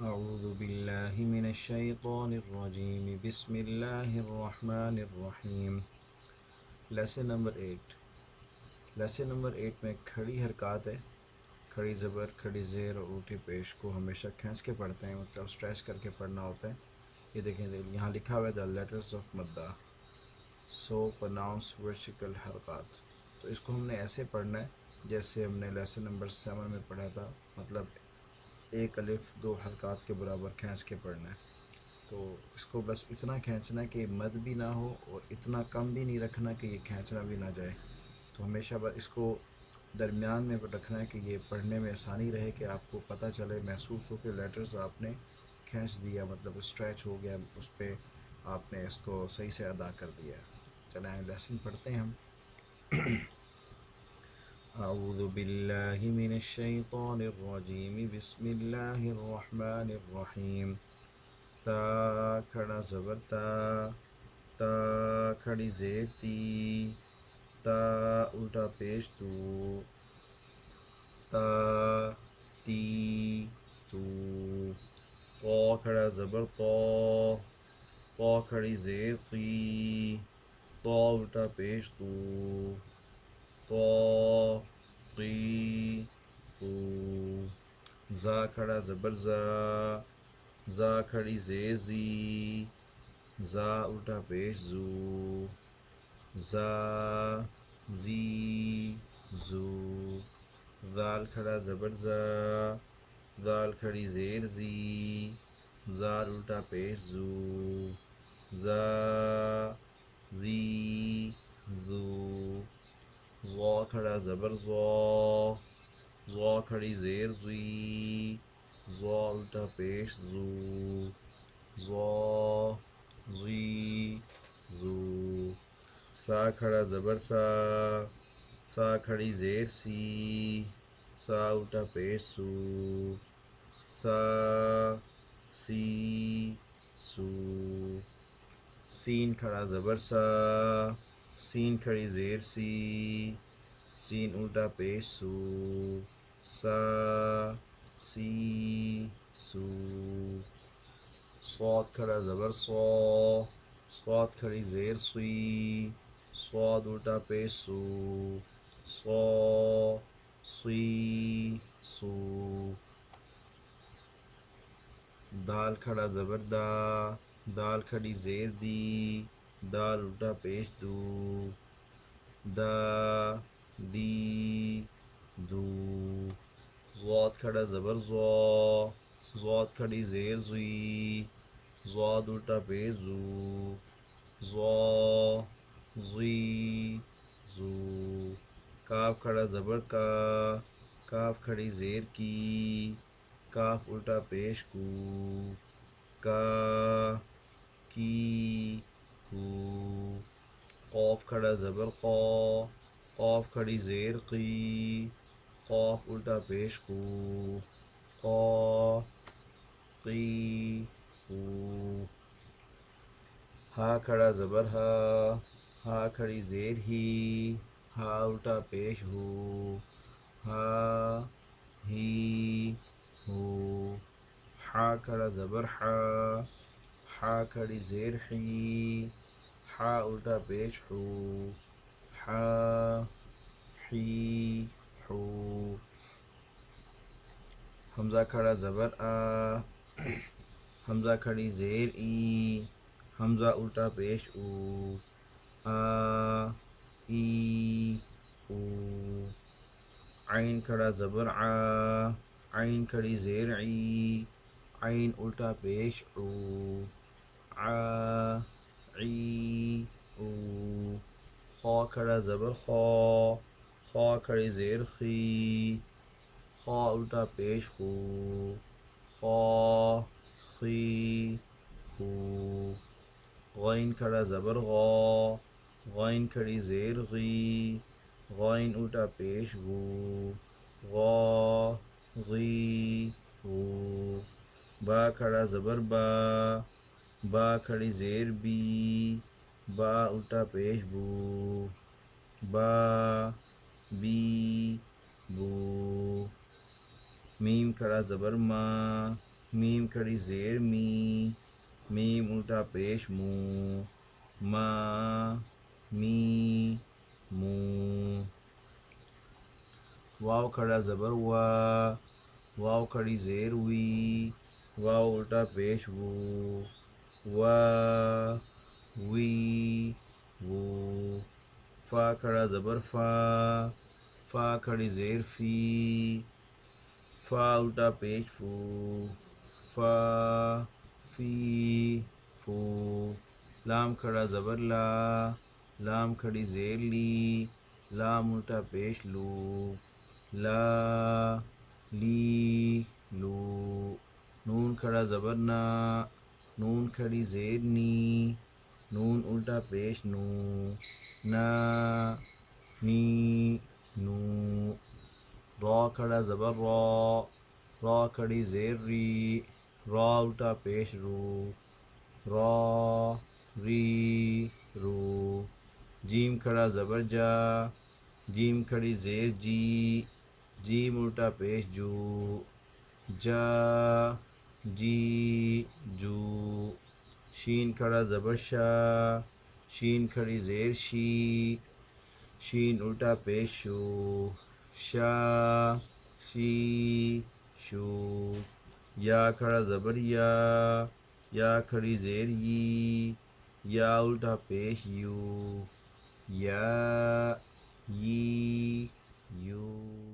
اعوذ باللہ من الشیطان الرجیم بسم اللہ الرحمن الرحیم۔ لیسن نمبر 8 میں کھڑی حرکات ہے۔ کھڑی زبر، کھڑی زیر اور الٹی پیش کو ہمیشہ کھینچ کے پڑھتے ہیں، مطلب اسٹریچ کر کے پڑھنا ہوتا ہے۔ یہ دیکھیں یہاں لکھا ہوا ہے دا لیٹرز آف مدہ سو پرناؤنس ورٹیکل حرکات، تو اس کو ہم نے ایسے پڑھنا ہے جیسے ہم نے لیسن نمبر 7 میں پڑھا تھا، مطلب ایک الف دو حرکات کے برابر کھینچ کے پڑھنا ہے۔ تو اس کو بس اتنا کھینچنا ہے کہ مد بھی نہ ہو اور اتنا کم بھی نہیں رکھنا کہ یہ کھینچنا بھی نہ جائے۔ تو ہمیشہ بس اس کو درمیان میں رکھنا ہے کہ یہ پڑھنے میں آسانی رہے، کہ آپ کو پتہ چلے، محسوس ہو کہ لیٹرز آپ نے کھینچ دیا، مطلب اسٹریچ ہو گیا، اس پہ آپ نے اس کو صحیح سے ادا کر دیا ہے۔ چلیں لیسن پڑھتے ہیں ہم۔ اعوذ باللہ من الشیطان الرجیم بسم اللہ الرحمن الرحیم۔ تا کھڑا زبر تا، تا کھڑی زیر تی، تا الٹا پیش تو، تا تی تو۔ تو کھڑا زبر تو، تو کھڑی زیر تی، تو الٹا پیش تو، تو تی تو۔ زا کھڑا زبر زا، زا کھڑی زیر زی، زا الٹا پیش زو، زا زی زو۔ ذال کھڑا زبر زا، ذال کھڑی زیر زی، زال الٹا پیش زو، زا زی زو۔ ضا کھڑا زبر زا، ضا کھڑی زیر زی، ضا الٹا پیش زو، ضا زی زو۔ سا کھڑا زبر سا، سا کھڑی زیر سی، سا الٹا پیش سو، سا سی سو۔ سین کھڑا زبر سا، سین کھڑی زیر سی، سین الٹا پیش سو، سا سی سو۔ صاد کھڑا زبر صا، صاد کھڑی زیر سوئی، صاد الٹا پیش سو، صا سی سو۔ دال کھڑا زبر دا، دال کھڑی زیر دی، دال الٹا پیش دو، دا دی دو۔ ضاد کھڑا زبر زا، ضاد کھڑی زیر زی، ضاد الٹا پیش زو، زا زی زو۔ کاف کھڑا زبر کا، کاف کھڑی زیر کی، کاف الٹا پیش کو، کا کی کو۔ قاف کھڑا زبر قا، قاف کھڑی زیر قی، قاف الٹا پیش کو، قا قی قو۔ ہا کھڑا زبر ہا، ہا کھڑی زیر ہی، ہا الٹا پیش ہو، ہا ہی ہو۔ ہا کھڑا زبر ہا، ہا کھڑی زیر ہی، ہا الٹا پیش ہو، ہا ہی ہو۔ حمزہ کھڑا زبر آ، حمزہ کھڑی زیر ای، حمزہ الٹا پیش او، آ ای او۔ عین کھڑا زبر آ، عین کھڑی زیر عی، عین الٹا پیش او، آ عی او۔ خا کھڑا زبر خا، خا کھڑی زیر خی، خا الٹا پیش خو، خا خی خو۔ غین کھڑا زبر غا، غین کھڑی زیر غی، غین الٹا پیش غو، غا غی غو۔ با کھڑا زبر با، با کھڑی زیر بی، با الٹا پیش بو، با بی بو۔ میم کھڑا زبر ما، میم کھڑی زیر می، میم الٹا پیش مو، ما می مو، واو کھڑا زبر وا، واو کھڑی زیر وی، واو الٹا پیش وو، وا وی وو، فا کھڑا زبر فا، فا کھڑی زیر فی، فا الٹا پیش فو، فا فی فو، لام کھڑا زبر لا، لام کھڑی زیر لی، لام الٹا پیش لو، لا لی لو، نون کھڑا زبر نا، نون کھڑی زیر نی، نون الٹا پیش نو، نا نی نو، را کھڑا زبر را، را کھڑی زیر ری، را الٹا پیش رو، را ری رو، جیم کھڑا زبر جا، جیم کھڑی زیر جی، جیم الٹا پیش جو، جا جی جو، شین کھڑا زبر شا، شین کھڑی زیر شی، شین الٹا پیش شو، شا شی شو، یا کھڑا زبر یا، یا کھڑی زیر یی، یا الٹا پیش یو، یا یی یو.